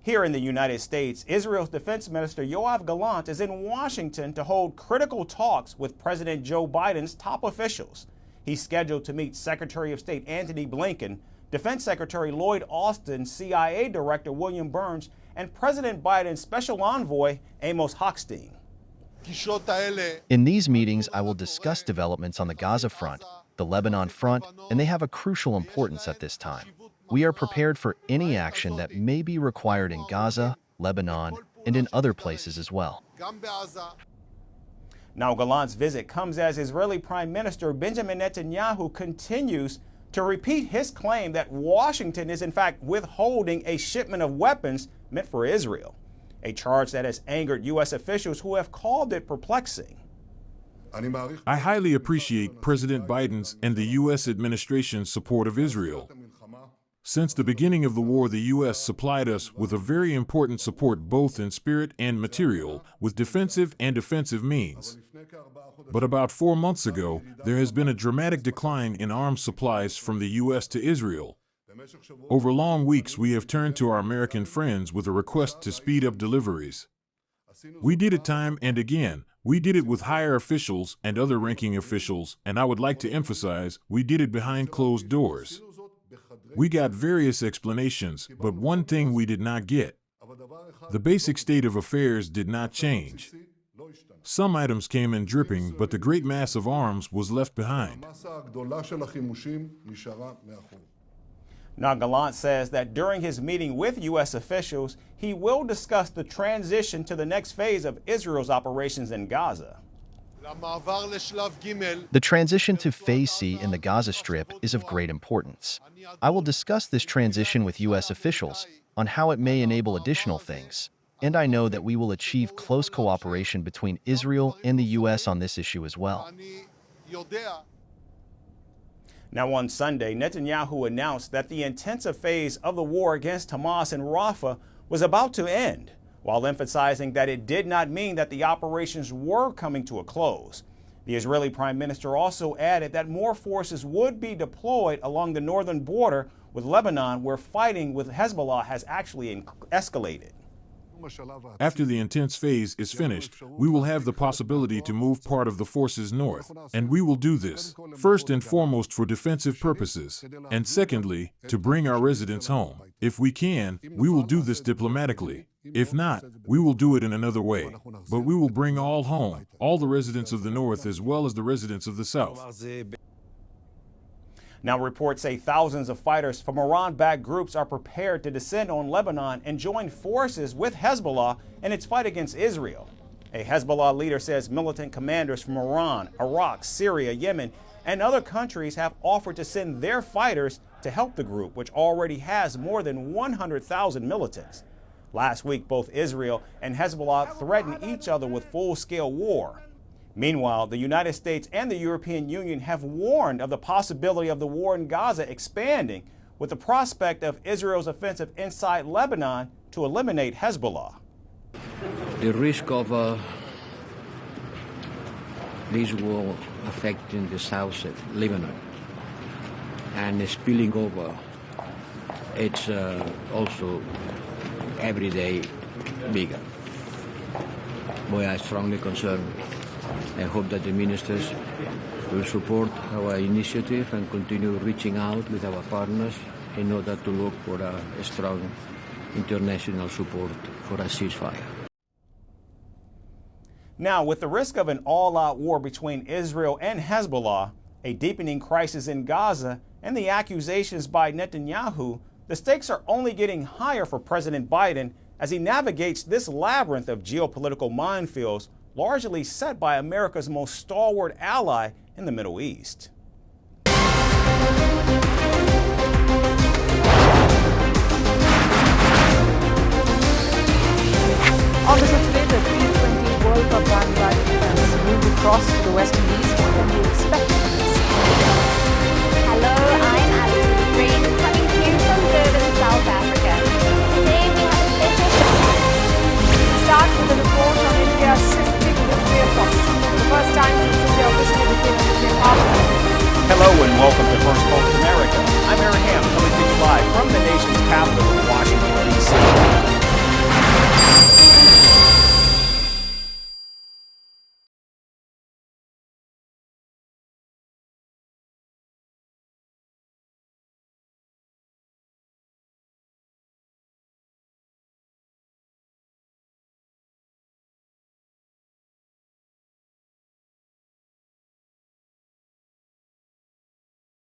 Here in the United States, Israel's Defense Minister Yoav Gallant is in Washington to hold critical talks with President Joe Biden's top officials. He's scheduled to meet Secretary of State Antony Blinken, Defense Secretary Lloyd, CIA Director William Burns, and President Biden's Special Envoy Amos Hochstein. In these meetings, I will discuss developments on the Gaza front, the Lebanon front, and they have a crucial importance at this time. We are prepared for any action that may be required in Gaza, Lebanon, and in other places as well. Now, Gallant's visit comes as Israeli Prime Minister Benjamin Netanyahu continues to repeat his claim that Washington is in fact withholding a shipment of weapons meant for Israel, a charge that has angered U.S. officials who have called it perplexing. I highly appreciate President Biden's and the U.S. administration's support of Israel. Since the beginning of the war, the U.S. supplied us with a very important support both in spirit and material, with defensive and offensive means. But about 4 months ago, there has been a dramatic decline in arms supplies from the U.S. to Israel. Over long weeks, we have turned to our American friends with a request to speed up deliveries. We did it time and again. We did it with higher officials and other ranking officials, and I would like to emphasize, we did it behind closed doors. We got various explanations, but one thing we did not get. The basic state of affairs did not change. Some items came in dripping, but the great mass of arms was left behind. Now, Gallant says that during his meeting with U.S. officials, he will discuss the transition to the next phase of Israel's operations in Gaza. The transition to Phase C in the Gaza Strip is of great importance. I will discuss this transition with U.S. officials on how it may enable additional things, and I know that we will achieve close cooperation between Israel and the U.S. on this issue as well. Now, on Sunday, Netanyahu announced that the intensive phase of the war against Hamas in Rafah was about to end, while emphasizing that it did not mean that the operations were coming to a close. The Israeli Prime Minister also added that more forces would be deployed along the northern border with Lebanon, where fighting with Hezbollah has actually escalated. After the intense phase is finished, we will have the possibility to move part of the forces north, and we will do this, first and foremost for defensive purposes, and secondly, to bring our residents home. If we can, we will do this diplomatically. If not, we will do it in another way. But we will bring all home, all the residents of the north as well as the residents of the south. Now, reports say thousands of fighters from Iran-backed groups are prepared to descend on Lebanon and join forces with Hezbollah in its fight against Israel. A Hezbollah leader says militant commanders from Iran, Iraq, Syria, Yemen, and other countries have offered to send their fighters to help the group, which already has more than 100,000 militants. Last week, both Israel and Hezbollah threatened each other with full-scale war. Meanwhile, the United States and the European Union have warned of the possibility of the war in Gaza expanding, with the prospect of Israel's offensive inside Lebanon to eliminate Hezbollah. The risk of this war affecting the south of Lebanon and spilling over, it's also every day bigger. We are strongly concerned. I hope that the ministers will support our initiative and continue reaching out with our partners in order to look for a strong international support for a ceasefire. Now, with the risk of an all-out war between Israel and Hezbollah, a deepening crisis in Gaza, and the accusations by Netanyahu, the stakes are only getting higher for President Biden as he navigates this labyrinth of geopolitical minefields largely set by America's most stalwart ally in the Middle East. On the today, the T20 World Cup bandwagon has moved across to the West Indies. What can you expect from this? Hello, I'm Alison Green, coming to you from Durban, South Africa. Today we have a special show. Start with a report on India's shifting nuclear posture. The first time since India officially became a nuclear power. Hello and welcome to Firstpost America. I'm Aaron Ham, coming to you live from the nation's capital in Washington,